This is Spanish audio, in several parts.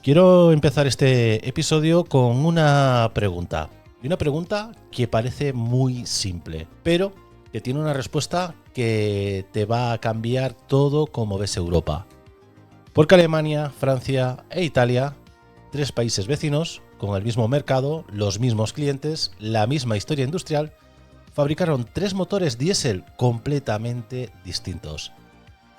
Quiero empezar este episodio con una pregunta. Y una pregunta que parece muy simple, pero que tiene una respuesta que te va a cambiar todo como ves Europa. Porque Alemania, Francia e Italia, tres países vecinos, con el mismo mercado, los mismos clientes, la misma historia industrial, fabricaron tres motores diésel completamente distintos.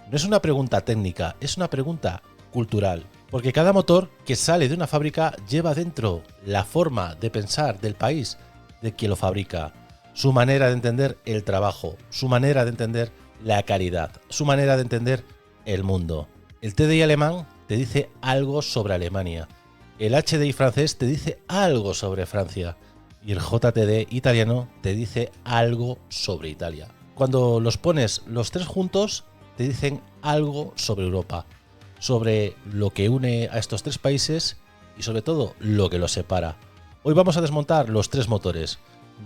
No es una pregunta técnica, es una pregunta cultural. Porque cada motor que sale de una fábrica lleva dentro la forma de pensar del país de quien lo fabrica, su manera de entender el trabajo, su manera de entender la calidad, su manera de entender el mundo. El TDI alemán te dice algo sobre Alemania, el HDI francés te dice algo sobre Francia y el JTD italiano te dice algo sobre Italia. Cuando los pones los tres juntos, te dicen algo sobre Europa, sobre lo que une a estos tres países y sobre todo lo que los separa. Hoy vamos a desmontar los tres motores,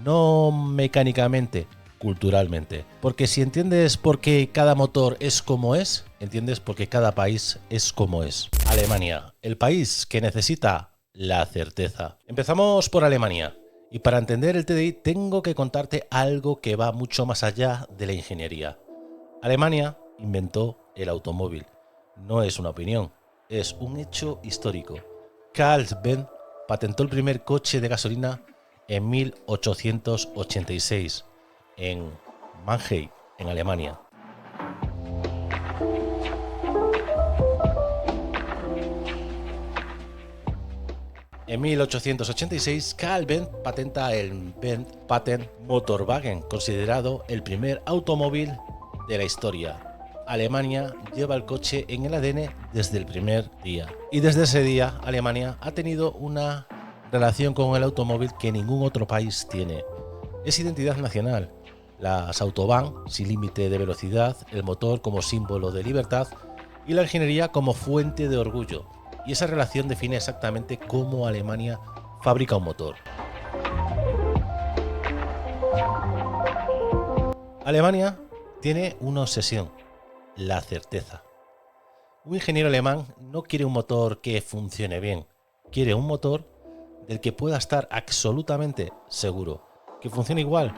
no mecánicamente, culturalmente. Porque si entiendes por qué cada motor es como es, entiendes por qué cada país es como es. Alemania, el país que necesita la certeza. Empezamos por Alemania. Y para entender el TDI tengo que contarte algo que va mucho más allá de la ingeniería. Alemania inventó el automóvil. No es una opinión, es un hecho histórico. Carl Benz patentó el primer coche de gasolina en 1886 en Mannheim, en Alemania. En 1886, Carl Benz patenta el Benz Patent Motorwagen, considerado el primer automóvil de la historia. Alemania lleva el coche en el ADN desde el primer día. Y desde ese día, Alemania ha tenido una relación con el automóvil que ningún otro país tiene. Es identidad nacional. Las Autobahn sin límite de velocidad, el motor como símbolo de libertad y la ingeniería como fuente de orgullo. Y esa relación define exactamente cómo Alemania fabrica un motor. Alemania tiene una obsesión: la certeza. Un ingeniero alemán no quiere un motor que funcione bien, quiere un motor del que pueda estar absolutamente seguro, que funcione igual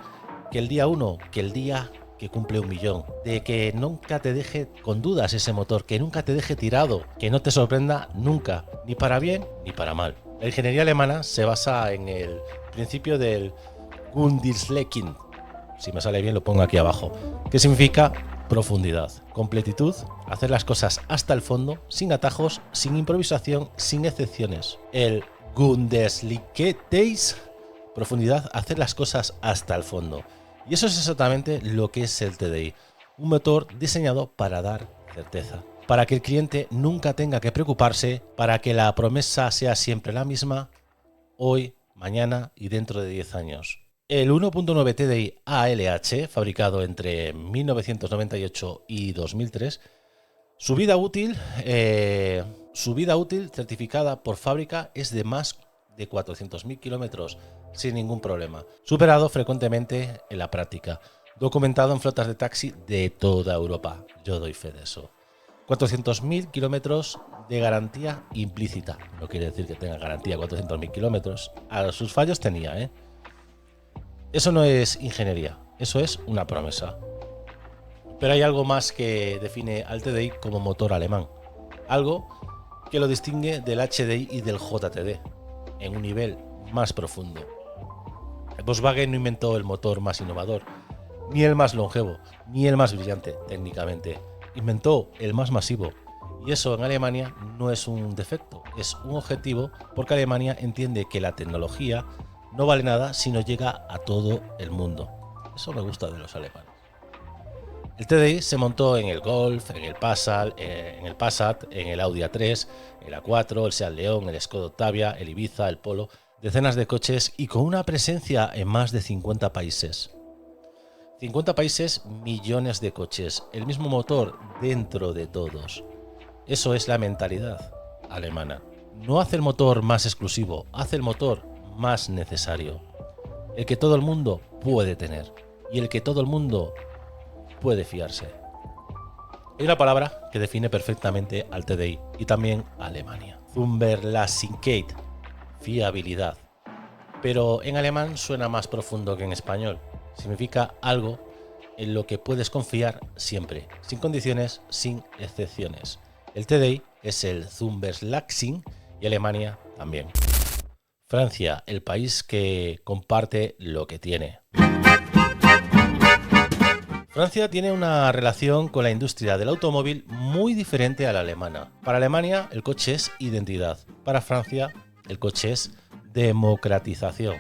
que el día 1, que el día que cumple 1.000.000, de que nunca te deje con dudas ese motor, que nunca te deje tirado, que no te sorprenda nunca, ni para bien ni para mal. La ingeniería alemana se basa en el principio del Gundelschlecking, si me sale bien lo pongo aquí abajo, que significa profundidad, completitud, hacer las cosas hasta el fondo, sin atajos, sin improvisación, sin excepciones. El Gundelschlickteis, profundidad, hacer las cosas hasta el fondo. Y eso es exactamente lo que es el TDI, un motor diseñado para dar certeza, para que el cliente nunca tenga que preocuparse, para que la promesa sea siempre la misma, hoy, mañana y dentro de 10 años. El 1.9 TDI ALH, fabricado entre 1998 y 2003, su vida útil certificada por fábrica es de más de 400.000 kilómetros sin ningún problema, superado frecuentemente en la práctica, documentado en flotas de taxi de toda Europa. Yo doy fe de eso. 400.000 kilómetros de garantía implícita. No quiere decir que tenga garantía 400.000 kilómetros. A sus fallos tenía, Eso no es ingeniería, eso es una promesa. Pero hay algo más que define al TDI como motor alemán. Algo que lo distingue del HDI y del JTD, en un nivel más profundo. Volkswagen no inventó el motor más innovador, ni el más longevo, ni el más brillante técnicamente. Inventó el más masivo. Y eso en Alemania no es un defecto, es un objetivo, porque Alemania entiende que la tecnología no vale nada si no llega a todo el mundo. Eso me gusta de los alemanes. El TDI se montó en el Golf, en el Passat, en el Audi A3, el A4, el Seat León, el Skoda Octavia, el Ibiza, el Polo, decenas de coches y con una presencia en más de 50 países. 50 países, millones de coches, el mismo motor dentro de todos. Eso es la mentalidad alemana. No hace el motor más exclusivo, hace el motor más necesario. El que todo el mundo puede tener y el que todo el mundo puede fiarse. Hay una palabra que define perfectamente al TDI y también a Alemania. Zuverlässigkeit, fiabilidad. Pero en alemán suena más profundo que en español. Significa algo en lo que puedes confiar siempre, sin condiciones, sin excepciones. El TDI es el Zuverlässig y Alemania también. Francia, el país que comparte lo que tiene. Francia tiene una relación con la industria del automóvil muy diferente a la alemana. Para Alemania, el coche es identidad. Para Francia, el coche es democratización.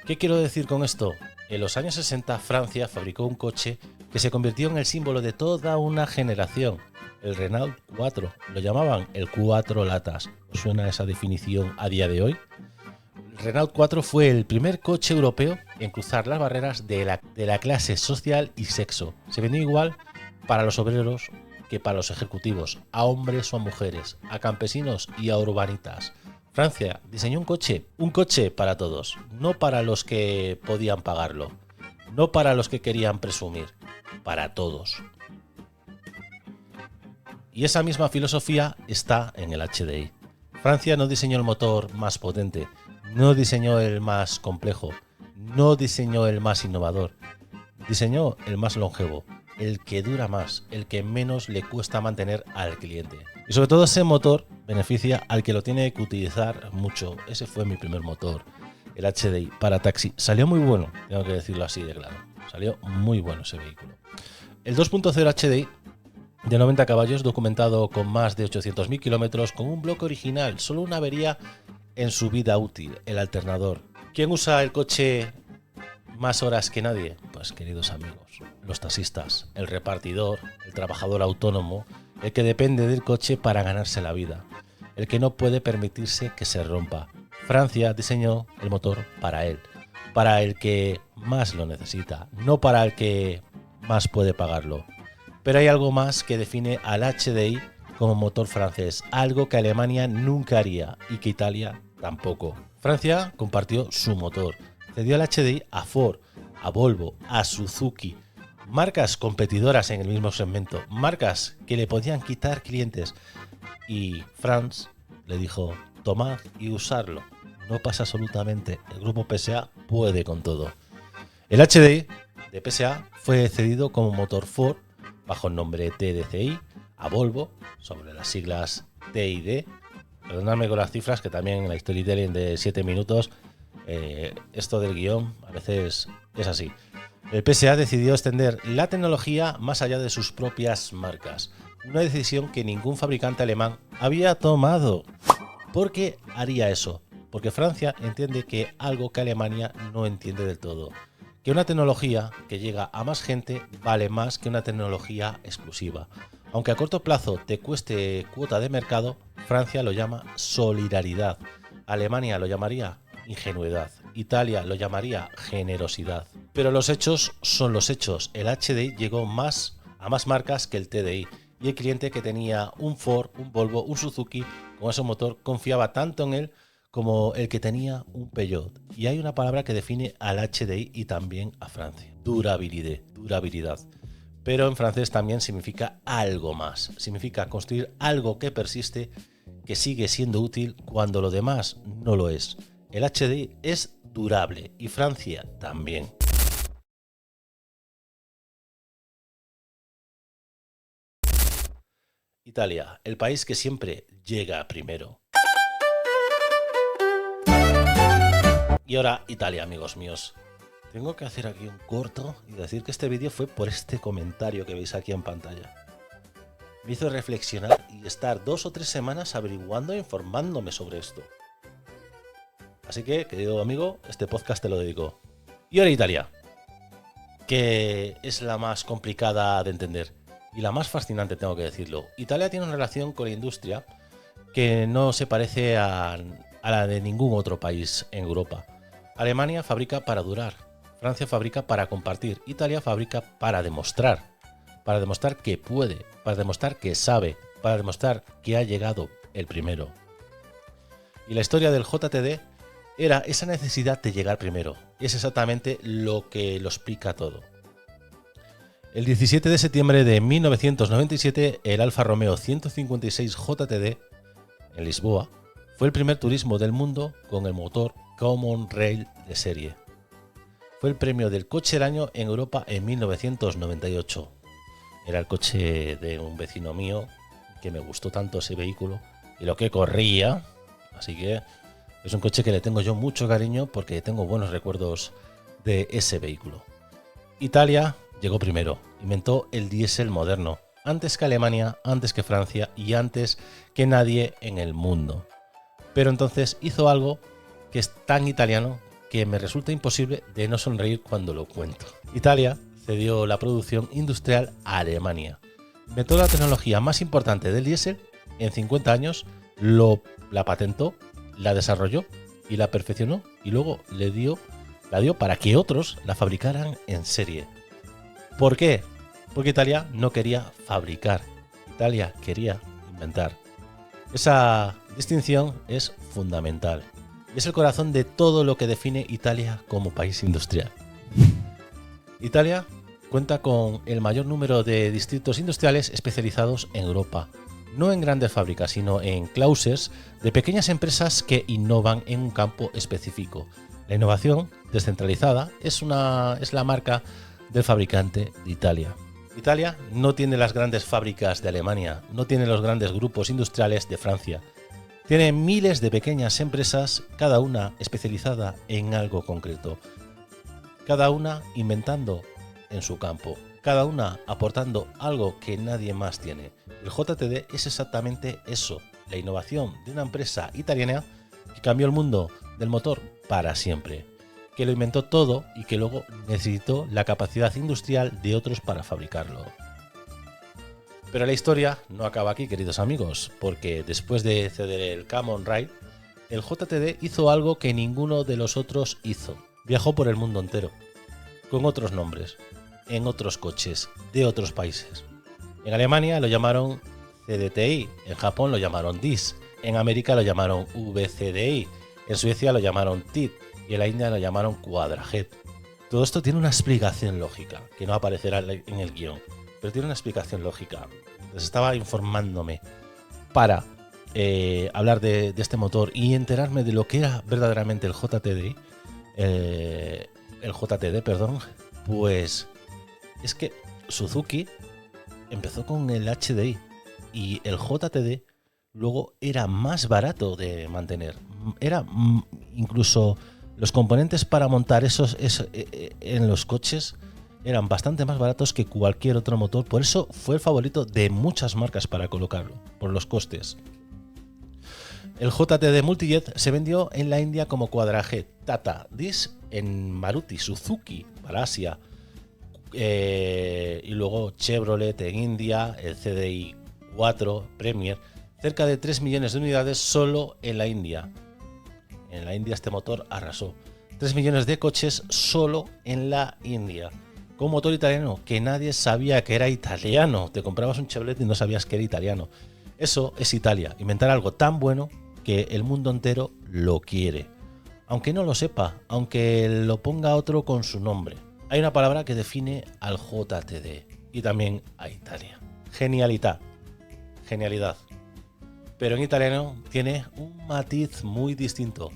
¿Qué quiero decir con esto? En los años 60, Francia fabricó un coche que se convirtió en el símbolo de toda una generación. El Renault 4. Lo llamaban el 4 latas. ¿Os suena esa definición a día de hoy? El Renault 4 fue el primer coche europeo en cruzar las barreras de la clase social y sexo. Se vendió igual para los obreros que para los ejecutivos, a hombres o a mujeres, a campesinos y a urbanitas. Francia diseñó un coche para todos, no para los que podían pagarlo, no para los que querían presumir, para todos. Y esa misma filosofía está en el HDI. Francia no diseñó el motor más potente, no diseñó el más complejo, no diseñó el más innovador, diseñó el más longevo, el que dura más, el que menos le cuesta mantener al cliente. Y sobre todo ese motor beneficia al que lo tiene que utilizar mucho. Ese fue mi primer motor, el HDI para taxi. Salió muy bueno, tengo que decirlo así de claro. Salió muy bueno ese vehículo. El 2.0 HDI de 90 caballos, documentado con más de 800.000 kilómetros, con un bloque original, solo una avería en su vida útil, el alternador. ¿Quién usa el coche más horas que nadie? Pues queridos amigos, los taxistas, el repartidor, el trabajador autónomo, el que depende del coche para ganarse la vida, el que no puede permitirse que se rompa. Francia diseñó el motor para él, para el que más lo necesita, no para el que más puede pagarlo. Pero hay algo más que define al HDI como motor francés, algo que Alemania nunca haría y que Italia tampoco. Francia compartió su motor, cedió el HDI a Ford, a Volvo, a Suzuki, marcas competidoras en el mismo segmento, marcas que le podían quitar clientes, y France le dijo: tomad y usarlo, no pasa absolutamente, el grupo PSA puede con todo. El HDI de PSA fue cedido como motor Ford bajo el nombre TDCi a Volvo sobre las siglas TID. Perdonadme con las cifras, que también en la storytelling de 7 minutos esto del guión a veces es así. El PSA decidió extender la tecnología más allá de sus propias marcas, una decisión que ningún fabricante alemán había tomado. ¿Por qué haría eso? Porque Francia entiende que algo que Alemania no entiende del todo, que una tecnología que llega a más gente vale más que una tecnología exclusiva. Aunque a corto plazo te cueste cuota de mercado, Francia lo llama solidaridad, Alemania lo llamaría ingenuidad, Italia lo llamaría generosidad. Pero los hechos son los hechos. El HDI llegó a más marcas que el TDI, y el cliente que tenía un Ford, un Volvo, un Suzuki con ese motor confiaba tanto en él como el que tenía un Peugeot. Y hay una palabra que define al HDI y también a Francia: durabilidad. Pero en francés también significa algo más. Significa construir algo que persiste, que sigue siendo útil cuando lo demás no lo es. El HDI es durable y Francia también. Italia, el país que siempre llega primero. Y ahora Italia, amigos míos. Tengo que hacer aquí un corto y decir que este vídeo fue por este comentario que veis aquí en pantalla. Me hizo reflexionar y estar 2 o 3 semanas averiguando e informándome sobre esto. Así que, querido amigo, este podcast te lo dedico. Y ahora Italia, que es la más complicada de entender y la más fascinante, tengo que decirlo. Italia tiene una relación con la industria que no se parece a la de ningún otro país en Europa. Alemania fabrica para durar, Francia fabrica para compartir, Italia fabrica para demostrar que puede, para demostrar que sabe, para demostrar que ha llegado el primero. Y la historia del JTD era esa necesidad de llegar primero. Es exactamente lo que lo explica todo. El 17 de septiembre de 1997, el Alfa Romeo 156 JTD en Lisboa, fue el primer turismo del mundo con el motor Common Rail de serie. Fue el premio del coche del año en Europa en 1998. Era el coche de un vecino mío, que me gustó tanto ese vehículo y lo que corría. Así que es un coche que le tengo yo mucho cariño porque tengo buenos recuerdos de ese vehículo. Italia llegó primero, inventó el diésel moderno, antes que Alemania, antes que Francia y antes que nadie en el mundo. Pero entonces hizo algo que es tan italiano que me resulta imposible de no sonreír cuando lo cuento. Italia cedió la producción industrial a Alemania. Inventó la tecnología más importante del diésel en 50 años, la patentó, la desarrolló y la perfeccionó y luego la dio para que otros la fabricaran en serie. ¿Por qué? Porque Italia no quería fabricar, Italia quería inventar. Esa distinción es fundamental y es el corazón de todo lo que define Italia como país industrial. Italia cuenta con el mayor número de distritos industriales especializados en Europa, no en grandes fábricas, sino en clusters de pequeñas empresas que innovan en un campo específico. La innovación descentralizada es la marca del fabricante de Italia. Italia no tiene las grandes fábricas de Alemania, no tiene los grandes grupos industriales de Francia. Tiene miles de pequeñas empresas, cada una especializada en algo concreto, cada una inventando en su campo, cada una aportando algo que nadie más tiene. El JTD es exactamente eso, la innovación de una empresa italiana que cambió el mundo del motor para siempre, que lo inventó todo y que luego necesitó la capacidad industrial de otros para fabricarlo. Pero la historia no acaba aquí, queridos amigos, porque después de ceder el Common Rail, el JTD hizo algo que ninguno de los otros hizo. Viajó por el mundo entero, con otros nombres, en otros coches, de otros países. En Alemania lo llamaron CDTI, en Japón lo llamaron DIS, en América lo llamaron VCDI, en Suecia lo llamaron TID y en la India lo llamaron Quadrajet. Todo esto tiene una explicación lógica, que no aparecerá en el guión, pero tiene una explicación lógica. Les estaba informándome para hablar de este motor y enterarme de lo que era verdaderamente el JTD, pues es que Suzuki empezó con el HDI y el JTD luego era más barato de mantener. Era incluso los componentes para montar esos en los coches eran bastante más baratos que cualquier otro motor. Por eso fue el favorito de muchas marcas para colocarlo, por los costes. El JTD Multijet se vendió en la India como Quadrajet, Tata, DIS en Maruti, Suzuki para Asia, y luego Chevrolet en India, el CDI 4 Premier, cerca de 3 millones de unidades solo en la India. En la India este motor arrasó. 3 millones de coches solo en la India. Con motor italiano que nadie sabía que era italiano. Te comprabas un Chevrolet y no sabías que era italiano. Eso es Italia, inventar algo tan bueno que el mundo entero lo quiere. Aunque no lo sepa, aunque lo ponga otro con su nombre. Hay una palabra que define al JTD y también a Italia. Genialidad. Genialidad. Pero en italiano tiene un matiz muy distinto.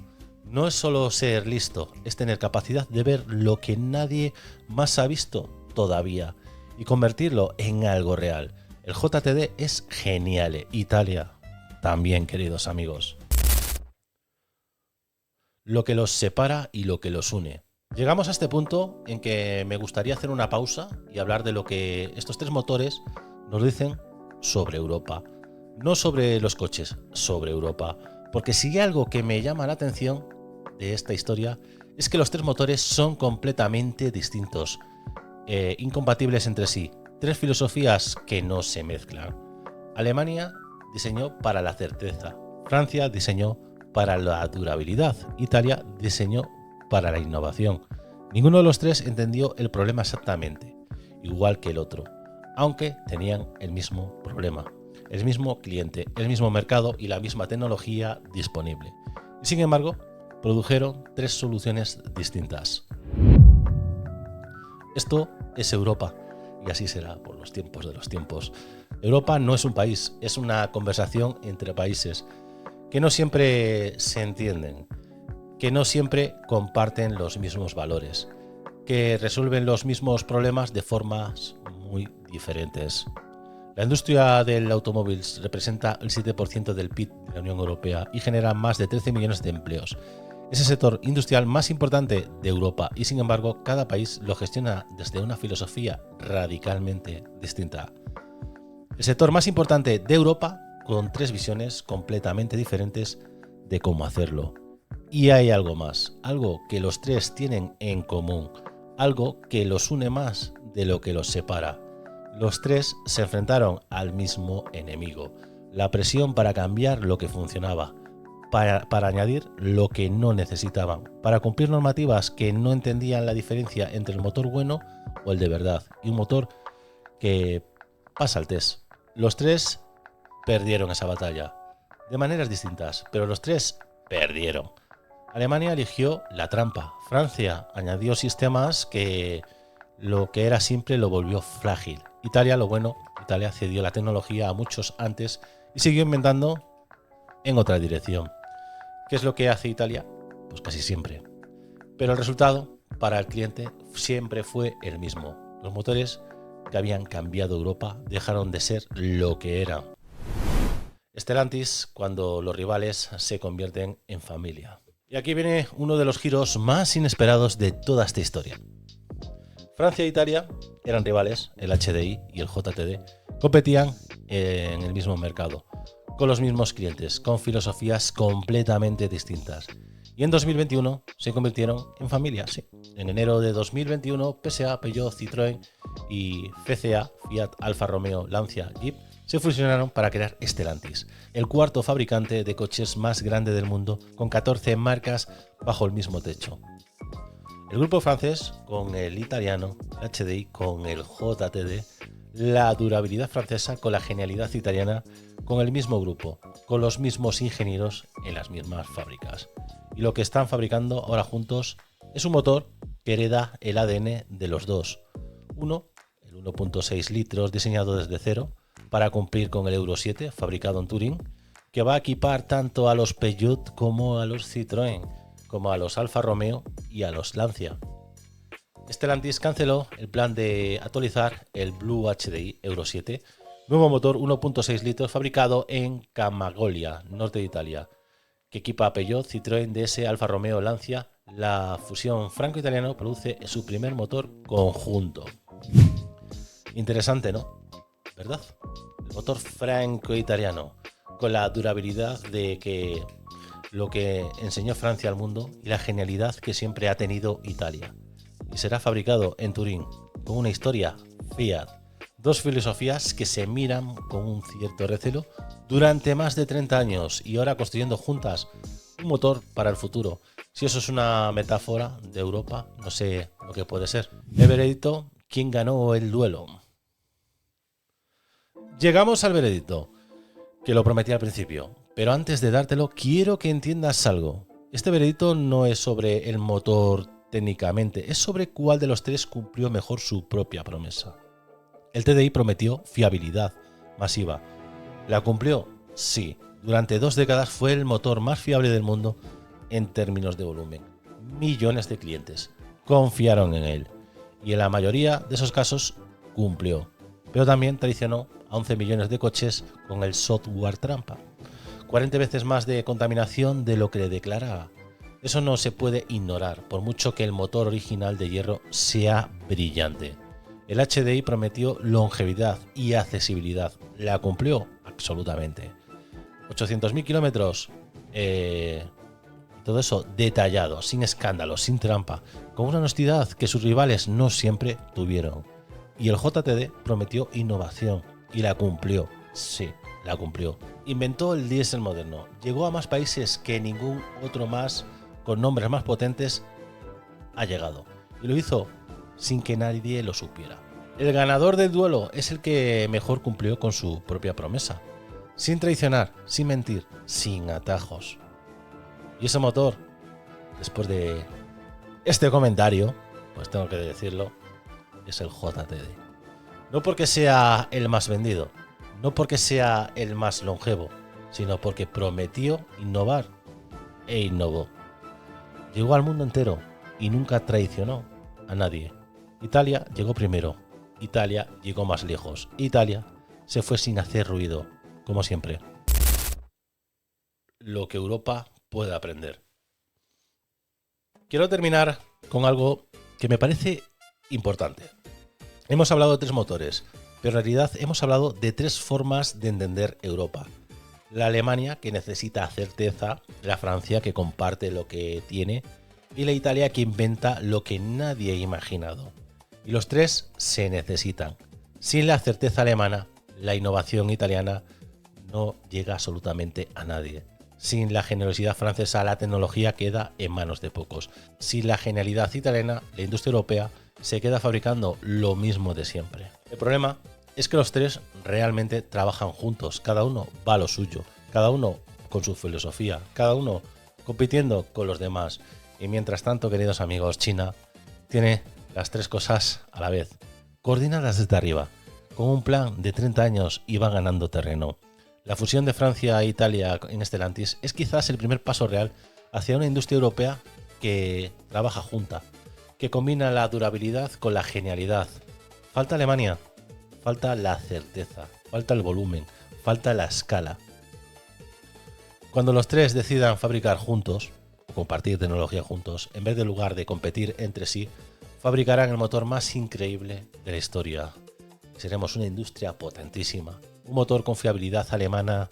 No es solo ser listo, es tener capacidad de ver lo que nadie más ha visto todavía y convertirlo en algo real. El JTD es genial. Italia también, queridos amigos. Lo que los separa y lo que los une. Llegamos a este punto en que me gustaría hacer una pausa y hablar de lo que estos tres motores nos dicen sobre Europa. No sobre los coches, sobre Europa. Porque si hay algo que me llama la atención de esta historia es que los tres motores son completamente distintos, incompatibles entre sí. Tres filosofías que no se mezclan. Alemania diseñó para la certeza. Francia diseñó para la durabilidad. Italia diseñó para la innovación. Ninguno de los tres entendió el problema exactamente, igual que el otro, aunque tenían el mismo problema, el mismo cliente, el mismo mercado y la misma tecnología disponible. Y sin embargo, produjeron tres soluciones distintas. Esto es Europa, y así será por los tiempos de los tiempos. Europa no es un país, es una conversación entre países. que no siempre se entienden, que no siempre comparten los mismos valores, que resuelven los mismos problemas de formas muy diferentes. La industria del automóvil representa el 7% del PIB de la Unión Europea y genera más de 13 millones de empleos. Es el sector industrial más importante de Europa y, sin embargo, cada país lo gestiona desde una filosofía radicalmente distinta. El sector más importante de Europa, con 3 visiones completamente diferentes de cómo hacerlo. Y hay algo más, algo que los 3 tienen en común, algo que los une más de lo que los separa. Los 3 se enfrentaron al mismo enemigo, la presión para cambiar lo que funcionaba, para añadir lo que no necesitaban, para cumplir normativas que no entendían la diferencia entre el motor bueno o el de verdad, y un motor que pasa el test. Los 3 perdieron esa batalla, de maneras distintas, pero los 3 perdieron. Alemania eligió la trampa, Francia añadió sistemas que lo que era simple lo volvió frágil. Italia cedió la tecnología a muchos antes y siguió inventando en otra dirección. ¿Qué es lo que hace Italia? Pues casi siempre. Pero el resultado para el cliente siempre fue el mismo. Los motores que habían cambiado Europa dejaron de ser lo que eran. Stellantis, cuando los rivales se convierten en familia. Y aquí viene uno de los giros más inesperados de toda esta historia. Francia e Italia eran rivales, el HDI y el JTD competían en el mismo mercado, con los mismos clientes, con filosofías completamente distintas. Y en 2021 se convirtieron en familia, sí. En enero de 2021, PSA, Peugeot, Citroën y FCA, Fiat, Alfa Romeo, Lancia, Jeep, se fusionaron para crear Stellantis, el cuarto fabricante de coches más grande del mundo, con 14 marcas bajo el mismo techo. El grupo francés con el italiano, el HDI con el JTD, la durabilidad francesa con la genialidad italiana, con el mismo grupo, con los mismos ingenieros en las mismas fábricas. Y lo que están fabricando ahora juntos es un motor que hereda el ADN de los dos. Uno, el 1.6 litros diseñado desde cero para cumplir con el Euro 7 fabricado en Turín, que va a equipar tanto a los Peugeot como a los Citroën, como a los Alfa Romeo y a los Lancia. Stellantis canceló el plan de actualizar el Blue HDI Euro 7, nuevo motor 1.6 litros fabricado en Camagoglia, norte de Italia, que equipa a Peugeot, Citroën, DS, Alfa Romeo, Lancia. La fusión franco-italiana produce su primer motor conjunto. Interesante, ¿no? ¿Verdad? El motor franco-italiano, con la durabilidad de que lo que enseñó Francia al mundo y la genialidad que siempre ha tenido Italia. Y será fabricado en Turín, con una historia Fiat. Dos filosofías que se miran con un cierto recelo durante más de 30 años y ahora construyendo juntas un motor para el futuro. Si eso es una metáfora de Europa, no sé lo que puede ser. El veredicto, ¿quién ganó el duelo? Llegamos al veredicto, que lo prometí al principio, pero antes de dártelo quiero que entiendas algo. Este veredicto no es sobre el motor técnicamente, es sobre cuál de los 3 cumplió mejor su propia promesa. El TDI prometió fiabilidad masiva. ¿La cumplió? Sí. Durante 2 décadas fue el motor más fiable del mundo en términos de volumen. Millones de clientes confiaron en él y en la mayoría de esos casos cumplió. Pero también traicionó a 11 millones de coches con el software trampa. 40 veces más de contaminación de lo que le declaraba. Eso no se puede ignorar, por mucho que el motor original de hierro sea brillante. El HDI prometió longevidad y accesibilidad. ¿La cumplió? Absolutamente. 800.000 kilómetros. Todo eso detallado, sin escándalos, sin trampa, con una honestidad que sus rivales no siempre tuvieron. Y el JTD prometió innovación y la cumplió. Sí, la cumplió. Inventó el diésel moderno. Llegó a más países que ningún otro más, con nombres más potentes, ha llegado. Y lo hizo sin que nadie lo supiera. El ganador del duelo es el que mejor cumplió con su propia promesa. Sin traicionar, sin mentir, sin atajos. Y ese motor, después de este comentario, pues tengo que decirlo, es el JTD. No porque sea el más vendido, no porque sea el más longevo, sino porque prometió innovar e innovó. Llegó al mundo entero y nunca traicionó a nadie. Italia llegó primero, Italia llegó más lejos, Italia se fue sin hacer ruido, como siempre. Lo que Europa puede aprender. Quiero terminar con algo que me parece importante. Hemos hablado de 3 motores, pero en realidad hemos hablado de 3 formas de entender Europa. La Alemania, que necesita certeza, la Francia, que comparte lo que tiene, y la Italia, que inventa lo que nadie ha imaginado. Y los 3 se necesitan. Sin la certeza alemana, la innovación italiana no llega absolutamente a nadie. Sin la generosidad francesa, la tecnología queda en manos de pocos. Sin la genialidad italiana, la industria europea se queda fabricando lo mismo de siempre. El problema es que los 3 realmente trabajan juntos, cada uno va a lo suyo, cada uno con su filosofía, cada uno compitiendo con los demás. Y mientras tanto, queridos amigos, China tiene las 3 cosas a la vez, coordinadas desde arriba, con un plan de 30 años y va ganando terreno. La fusión de Francia e Italia en Stellantis es quizás el primer paso real hacia una industria europea que trabaja junta, que combina la durabilidad con la genialidad. Falta Alemania, falta la certeza, falta el volumen, falta la escala. Cuando los 3 decidan fabricar juntos, o compartir tecnología juntos, en vez de lugar de competir entre sí, fabricarán el motor más increíble de la historia. Seremos una industria potentísima. Un motor con fiabilidad alemana,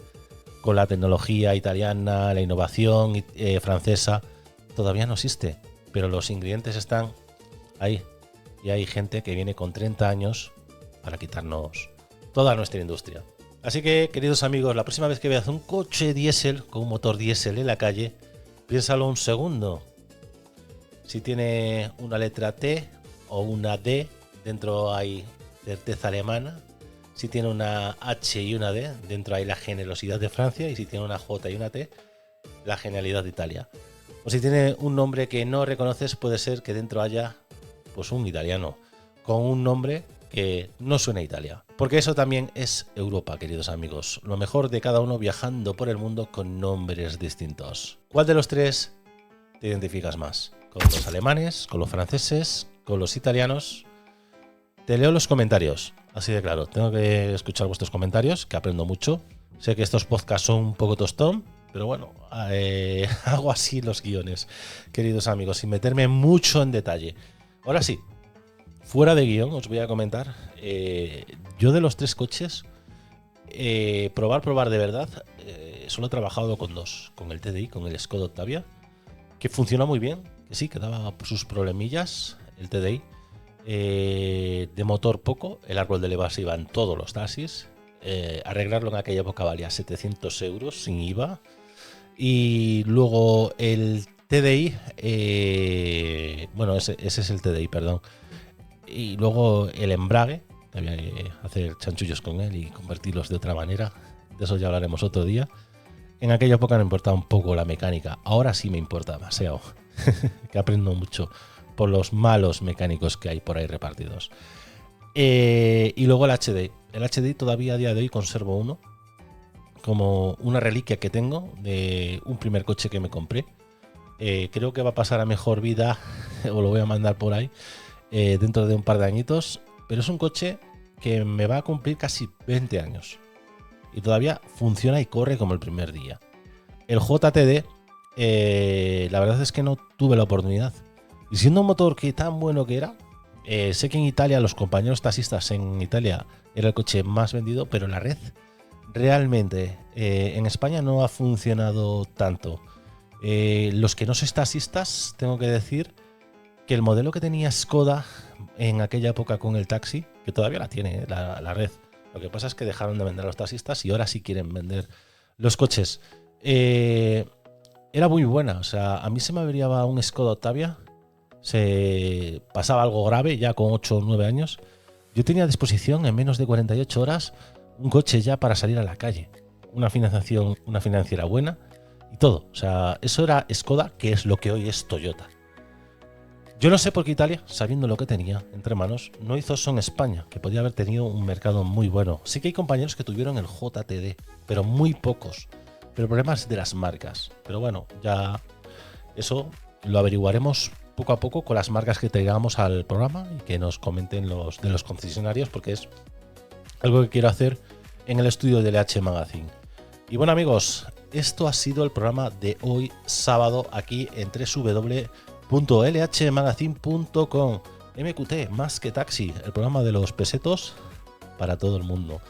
con la tecnología italiana, la innovación francesa, todavía no existe, pero los ingredientes están ahí. Y hay gente que viene con 30 años para quitarnos toda nuestra industria. Así que, queridos amigos, la próxima vez que veas un coche diésel con un motor diésel en la calle, piénsalo un segundo. Si tiene una letra T o una D, dentro hay certeza alemana. Si tiene una H y una D, dentro hay la generosidad de Francia. Y si tiene una J y una T, la genialidad de Italia. O si tiene un nombre que no reconoces, puede ser que dentro haya pues un italiano con un nombre que no suena a Italia. Porque eso también es Europa, queridos amigos. Lo mejor de cada uno viajando por el mundo con nombres distintos. ¿Cuál de los 3 te identificas más? ¿Con los alemanes? ¿Con los franceses? ¿Con los italianos? Te leo los comentarios. Así de claro, tengo que escuchar vuestros comentarios, que aprendo mucho. Sé que estos podcasts son un poco tostón, pero bueno, hago así los guiones, queridos amigos, sin meterme mucho en detalle. Ahora sí, fuera de guión, os voy a comentar. Yo de los 3 coches, probar de verdad, solo he trabajado con 2, con el TDI, con el Skoda Octavia, que funciona muy bien, que sí, que daba sus problemillas, el TDI. De motor poco, el árbol de levas iba en todos los taxis. Arreglarlo en aquella época valía 700 euros sin IVA. Y luego el TDI, bueno, ese es el TDI, perdón. Y luego el embrague, había que hacer chanchullos con él y convertirlos de otra manera. De eso ya hablaremos otro día. En aquella época me importaba un poco la mecánica, ahora sí me importa demasiado, que aprendo mucho por los malos mecánicos que hay por ahí repartidos. Y luego el HDI. El HDI todavía a día de hoy conservo uno, como una reliquia que tengo de un primer coche que me compré. Creo que va a pasar a mejor vida, o lo voy a mandar por ahí, dentro de un par de añitos. Pero es un coche que me va a cumplir casi 20 años. Y todavía funciona y corre como el primer día. El JTD, la verdad es que no tuve la oportunidad. Y siendo un motor que tan bueno que era, sé que en Italia, los compañeros taxistas en Italia era el coche más vendido, pero la red realmente en España no ha funcionado tanto. Los que no sois taxistas, tengo que decir que el modelo que tenía Skoda en aquella época con el taxi, que todavía la tiene la red, lo que pasa es que dejaron de vender a los taxistas y ahora sí quieren vender los coches. Era muy buena, o sea, a mí se me averiaba un Skoda Octavia, se pasaba algo grave ya con 8 o 9 años. Yo tenía a disposición en menos de 48 horas un coche ya para salir a la calle, una financiación, una financiera buena y todo. O sea, eso era Skoda, que es lo que hoy es Toyota. Yo no sé por qué Italia, sabiendo lo que tenía entre manos, no hizo eso en España, que podía haber tenido un mercado muy bueno. Sí que hay compañeros que tuvieron el JTD, pero muy pocos. pero el problema es de las marcas. Pero bueno, ya eso lo averiguaremos poco a poco con las marcas que traigamos al programa y que nos comenten los de los concesionarios, porque es algo que quiero hacer en el estudio de LH Magazine. Y bueno, amigos, esto ha sido el programa de hoy sábado aquí en www.lhmagazine.com. MQT, más que taxi, el programa de los pesetos para todo el mundo.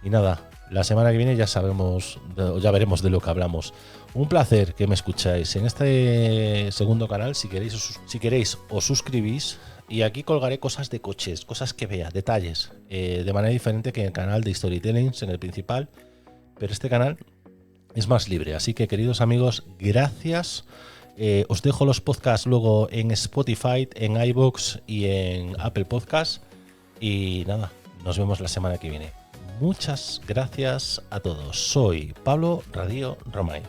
Y nada, la semana que viene ya veremos de lo que hablamos. Un placer que me escucháis en este segundo canal. Si queréis os suscribís, y aquí colgaré cosas de coches, cosas que vea, detalles, de manera diferente que en el canal de Storytelling, en el principal, pero este canal es más libre. Así que, queridos amigos, gracias. Os dejo los podcasts luego en Spotify, en iVoox y en Apple Podcasts. Y nada, nos vemos la semana que viene. Muchas gracias a todos. Soy Pablo Radio Romay.